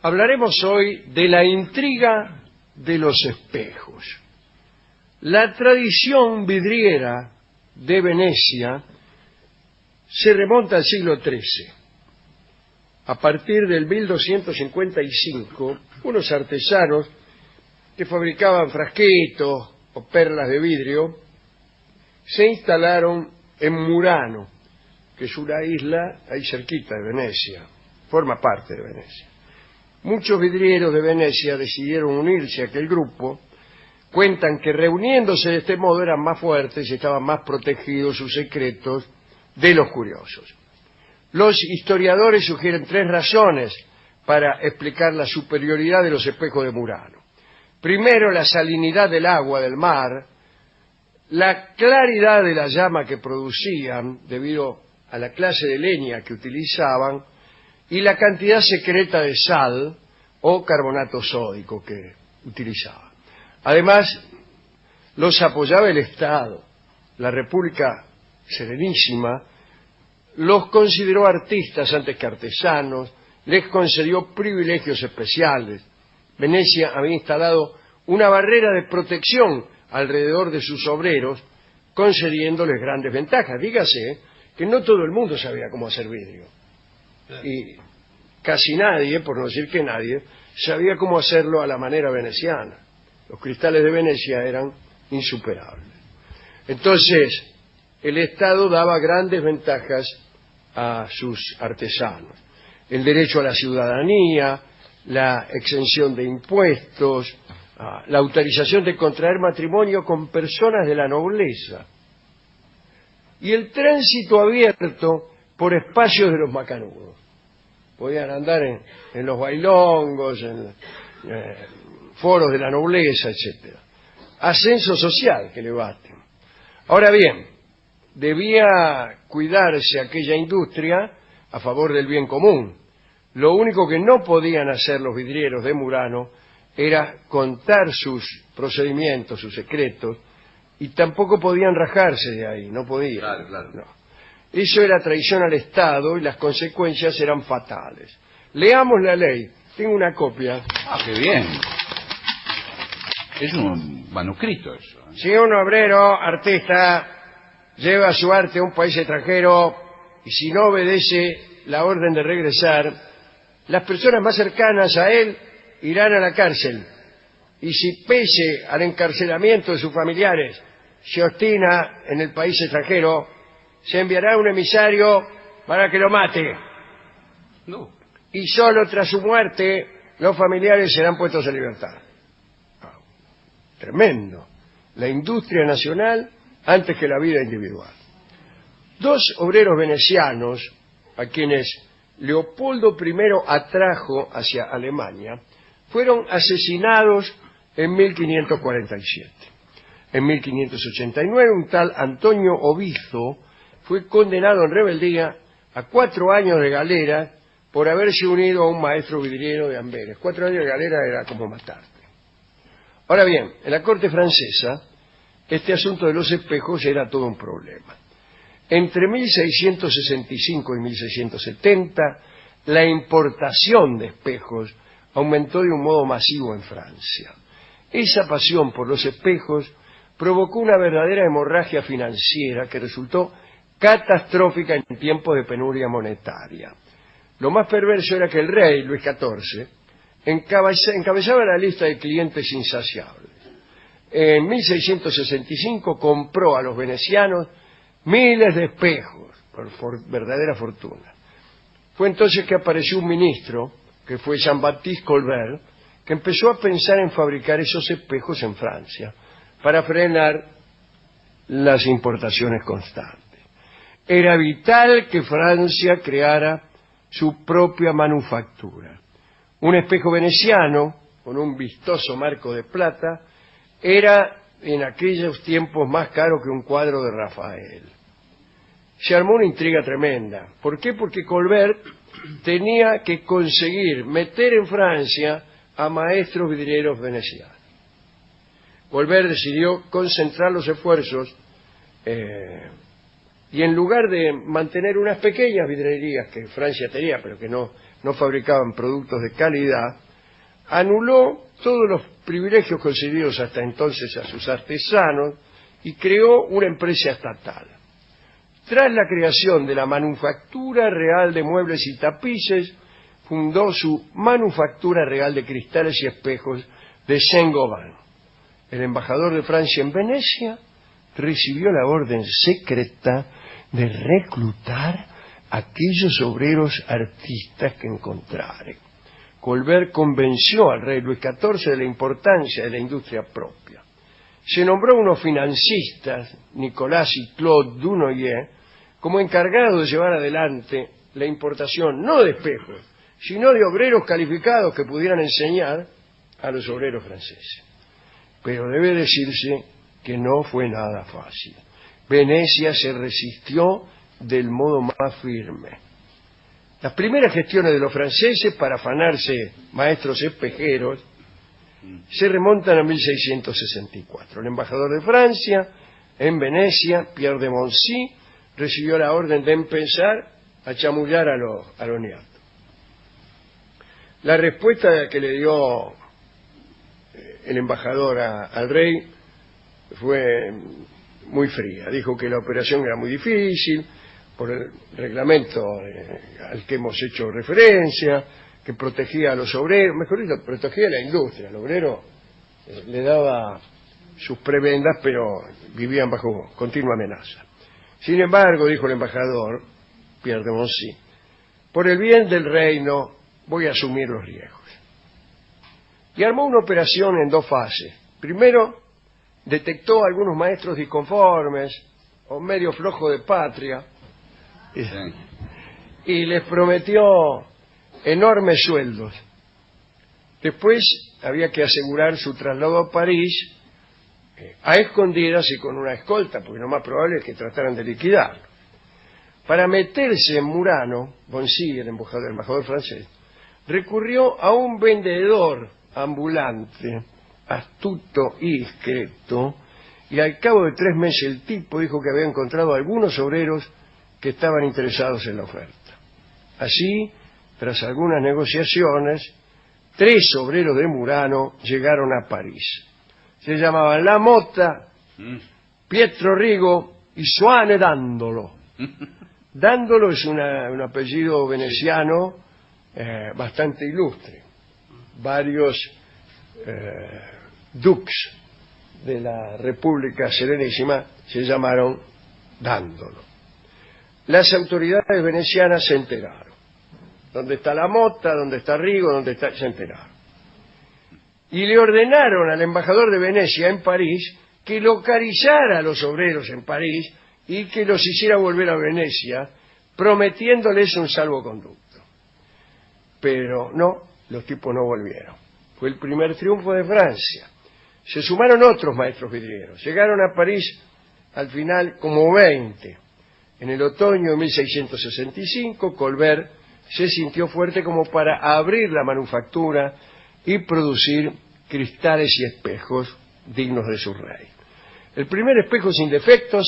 Hablaremos hoy de la intriga de los espejos. La tradición vidriera de Venecia se remonta al siglo XIII. A partir del 1255, unos artesanos que fabricaban frasquitos o perlas de vidrio se instalaron en Murano, que es una isla ahí cerquita de Venecia, forma parte de Venecia. Muchos vidrieros de Venecia decidieron unirse a aquel grupo. Cuentan que reuniéndose de este modo eran más fuertes y estaban más protegidos sus secretos de los curiosos. Los historiadores sugieren tres razones para explicar la superioridad de los espejos de Murano. Primero, la salinidad del agua del mar, la claridad de la llama que producían debido a la clase de leña que utilizaban y la cantidad secreta de sal o carbonato sódico que utilizaban. Además, los apoyaba el Estado. La República Serenísima los consideró artistas antes que artesanos, les concedió privilegios especiales. Venecia había instalado una barrera de protección alrededor de sus obreros, concediéndoles grandes ventajas. Dígase que no todo el mundo sabía cómo hacer vidrio. Y casi nadie, por no decir que nadie, sabía cómo hacerlo a la manera veneciana. Los cristales de Venecia eran insuperables. Entonces, el Estado daba grandes ventajas a sus artesanos. El derecho a la ciudadanía, la exención de impuestos, la autorización de contraer matrimonio con personas de la nobleza y el tránsito abierto por espacios de los macanudos. Podían andar en los bailongos, en foros de la nobleza, etc. Ascenso social que le baten. Ahora bien, debía cuidarse aquella industria a favor del bien común. Lo único que no podían hacer los vidrieros de Murano era contar sus procedimientos, sus secretos, y tampoco podían rajarse de ahí, no podían. Claro. No. Eso era traición al Estado y las consecuencias eran fatales. Leamos la ley. Tengo una copia. Ah, qué bien. Es un manuscrito eso. Si un obrero, artista, lleva su arte a un país extranjero y si no obedece la orden de regresar, las personas más cercanas a él irán a la cárcel. Y si pese al encarcelamiento de sus familiares se obstina en el país extranjero, se enviará un emisario para que lo mate. No. Y solo tras su muerte los familiares serán puestos en libertad. Tremendo. La industria nacional antes que la vida individual. Dos obreros venecianos, a quienes Leopoldo I atrajo hacia Alemania, fueron asesinados en 1547. En 1589, un tal Antonio Obizo fue condenado en rebeldía a 4 años de galera por haberse unido a un maestro vidriero de Amberes. 4 años de galera era como matarte. Ahora bien, en la corte francesa, este asunto de los espejos era todo un problema. Entre 1665 y 1670, la importación de espejos aumentó de un modo masivo en Francia. Esa pasión por los espejos provocó una verdadera hemorragia financiera que resultó catastrófica en tiempos de penuria monetaria. Lo más perverso era que el rey, Luis XIV, encabezaba la lista de clientes insaciables. En 1665 compró a los venecianos miles de espejos, por verdadera fortuna. Fue entonces que apareció un ministro, que fue Jean-Baptiste Colbert, que empezó a pensar en fabricar esos espejos en Francia para frenar las importaciones constantes. Era vital que Francia creara su propia manufactura. Un espejo veneciano, con un vistoso marco de plata, era en aquellos tiempos más caro que un cuadro de Rafael. Se armó una intriga tremenda. ¿Por qué? Porque Colbert tenía que conseguir meter en Francia a maestros vidrieros venecianos. Colbert decidió concentrar los esfuerzos y en lugar de mantener unas pequeñas vidrerías que Francia tenía, pero que no no fabricaban productos de calidad, anuló todos los privilegios concedidos hasta entonces a sus artesanos y creó una empresa estatal. Tras la creación de la Manufactura Real de Muebles y Tapices, fundó su Manufactura Real de Cristales y Espejos de Saint-Gobain. El embajador de Francia en Venecia recibió la orden secreta de reclutar a aquellos obreros artistas que encontrare. Colbert convenció al rey Luis XIV de la importancia de la industria propia. Se nombró unos financistas, Nicolas y Claude Dunoyer, como encargados de llevar adelante la importación no de espejos, sino de obreros calificados que pudieran enseñar a los obreros franceses. Pero debe decirse que no fue nada fácil. Venecia se resistió del modo más firme. Las primeras gestiones de los franceses para afanarse maestros espejeros se remontan a 1664. El embajador de Francia en Venecia, Pierre de Moncy, recibió la orden de empezar a chamullar a los niatos. La respuesta que le dio el embajador al rey fue muy fría. Dijo que la operación era muy difícil por el reglamento al que hemos hecho referencia, que protegía a los obreros, mejor dicho, protegía a la industria. El obrero le daba sus prebendas, pero vivían bajo continua amenaza. Sin embargo, dijo el embajador, Pierre de Moncy, por el bien del reino voy a asumir los riesgos. Y armó una operación en dos fases. Primero, detectó a algunos maestros disconformes o medio flojos de patria y les prometió enormes sueldos. Después había que asegurar su traslado a París a escondidas y con una escolta, porque lo más probable es que trataran de liquidarlo. Para meterse en Murano, Boncy, el embajador francés, recurrió a un vendedor ambulante, astuto y discreto, y al cabo de 3 meses el tipo dijo que había encontrado a algunos obreros que estaban interesados en la oferta. Así, tras algunas negociaciones, 3 obreros de Murano llegaron a París. Se llamaban Lamotta, Pietro Rigo y Suane Dandolo. Dandolo es un apellido veneciano bastante ilustre. Varios dux de la República Serenísima se llamaron Dandolo. Las autoridades venecianas se enteraron. ¿Dónde está Lamotta? ¿Dónde está Rigo? ¿Dónde está? Se enteraron. Y le ordenaron al embajador de Venecia en París que localizara a los obreros en París y que los hiciera volver a Venecia, prometiéndoles un salvoconducto. Pero no, los tipos no volvieron. Fue el primer triunfo de Francia. Se sumaron otros maestros vidrieros. Llegaron a París al final como 20. En el otoño de 1665, Colbert se sintió fuerte como para abrir la manufactura y producir cristales y espejos dignos de su rey. El primer espejo sin defectos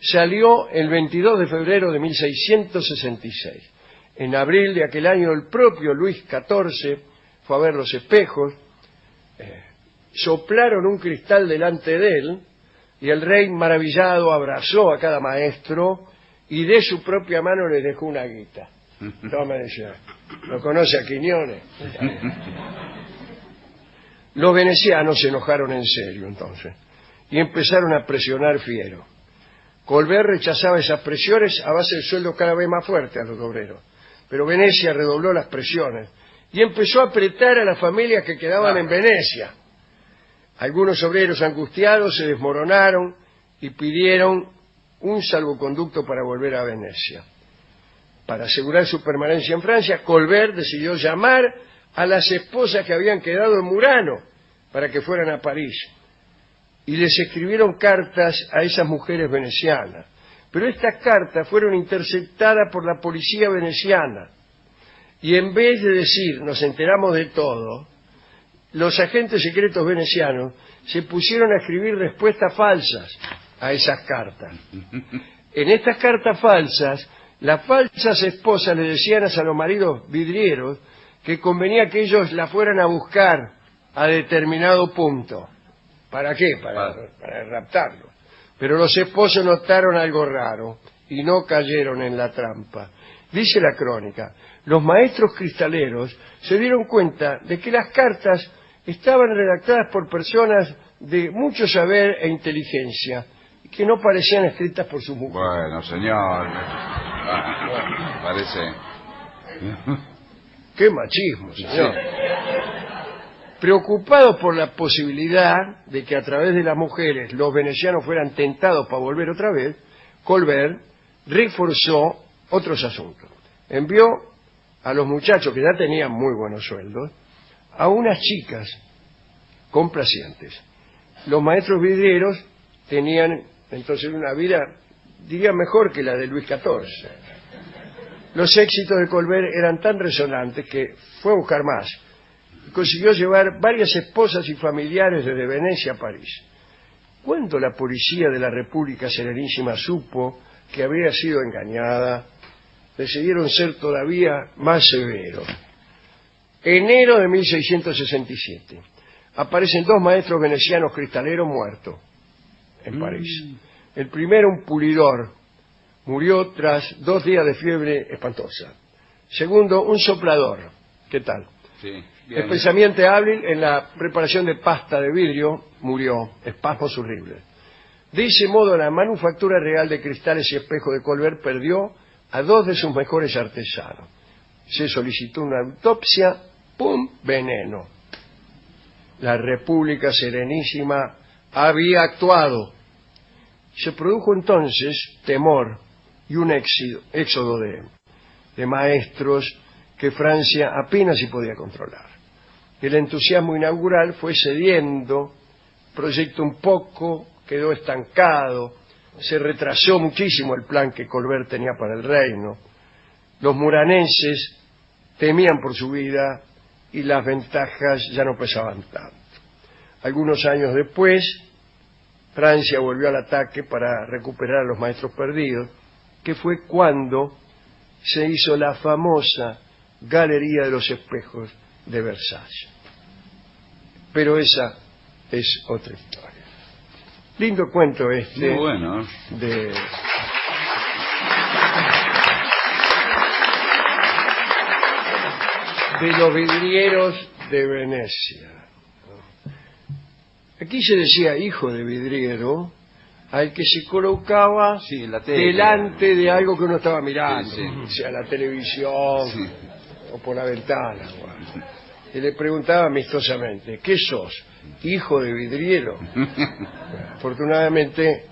salió el 22 de febrero de 1666. En abril de aquel año el propio Luis XIV fue a ver los espejos, soplaron un cristal delante de él y el rey maravillado abrazó a cada maestro y de su propia mano les dejó una guita. Toma, decía, ¿lo conoce a Quiñones? Los venecianos se enojaron en serio entonces y empezaron a presionar fiero. Colbert rechazaba esas presiones a base de sueldos cada vez más fuertes a los obreros, pero Venecia redobló las presiones y empezó a apretar a las familias que quedaban en Venecia. Algunos obreros angustiados se desmoronaron y pidieron un salvoconducto para volver a Venecia. Para asegurar su permanencia en Francia, Colbert decidió llamar a las esposas que habían quedado en Murano para que fueran a París. Y les escribieron cartas a esas mujeres venecianas. Pero estas cartas fueron interceptadas por la policía veneciana. Y en vez de decir, nos enteramos de todo, los agentes secretos venecianos se pusieron a escribir respuestas falsas a esas cartas. En estas cartas falsas Las falsas esposas le decían a los maridos vidrieros que convenía que ellos la fueran a buscar a determinado punto. ¿Para qué? Para raptarlo. Pero los esposos notaron algo raro y no cayeron en la trampa. Dice la crónica, los maestros cristaleros se dieron cuenta de que las cartas estaban redactadas por personas de mucho saber e inteligencia, que no parecían escritas por sus mujeres. Bueno, señor. Parece... ¡Qué machismo, señor! Sí. Preocupados por la posibilidad de que a través de las mujeres los venecianos fueran tentados para volver otra vez, Colbert reforzó otros asuntos. Envió a los muchachos, que ya tenían muy buenos sueldos, a unas chicas complacientes. Los maestros vidrieros tenían entonces una vida, diría, mejor que la de Luis XIV. Los éxitos de Colbert eran tan resonantes que fue a buscar más. Consiguió llevar varias esposas y familiares desde Venecia a París. Cuando la policía de la República Serenísima supo que había sido engañada, decidieron ser todavía más severos. Enero de 1667. Aparecen dos maestros venecianos cristaleros muertos en París. El primero, un pulidor, murió tras 2 días de fiebre espantosa. Segundo, un soplador. ¿Qué tal? Sí, bien, especialmente hábil en la preparación de pasta de vidrio, murió. Espasmos horribles. De ese modo, la manufactura real de cristales y espejos de Colbert perdió a 2 de sus mejores artesanos. Se solicitó una autopsia, ¡pum!, veneno. La República Serenísima había actuado. Se produjo entonces temor y un éxodo de maestros que Francia apenas si podía controlar. El entusiasmo inaugural fue cediendo, el proyecto un poco quedó estancado, se retrasó muchísimo el plan que Colbert tenía para el reino. Los muranenses temían por su vida y las ventajas ya no pesaban tanto. Algunos años después, Francia volvió al ataque para recuperar a los maestros perdidos, que fue cuando se hizo la famosa Galería de los Espejos de Versalles. Pero esa es otra historia. Lindo cuento este. Muy bueno. De los vidrieros de Venecia. Aquí se decía hijo de vidriero al que se colocaba delante de algo que uno estaba mirando, o sea, la televisión o por la ventana. Bueno. Y le preguntaba amistosamente, ¿qué sos? ¿Hijo de vidriero? Afortunadamente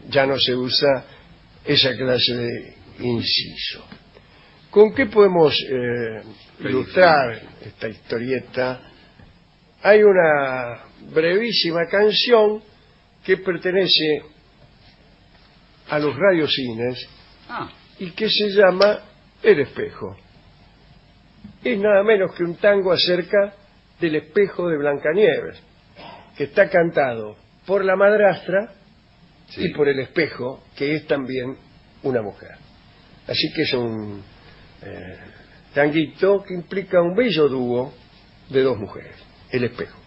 ya no se usa esa clase de inciso. ¿Con qué podemos ilustrar esta historieta? Hay una brevísima canción que pertenece a los radiocines y que se llama El Espejo. Es nada menos que un tango acerca del espejo de Blancanieves, que está cantado por la madrastra y por el espejo, que es también una mujer. Así que es un tanguito que implica un bello dúo de 2 mujeres. El espejo.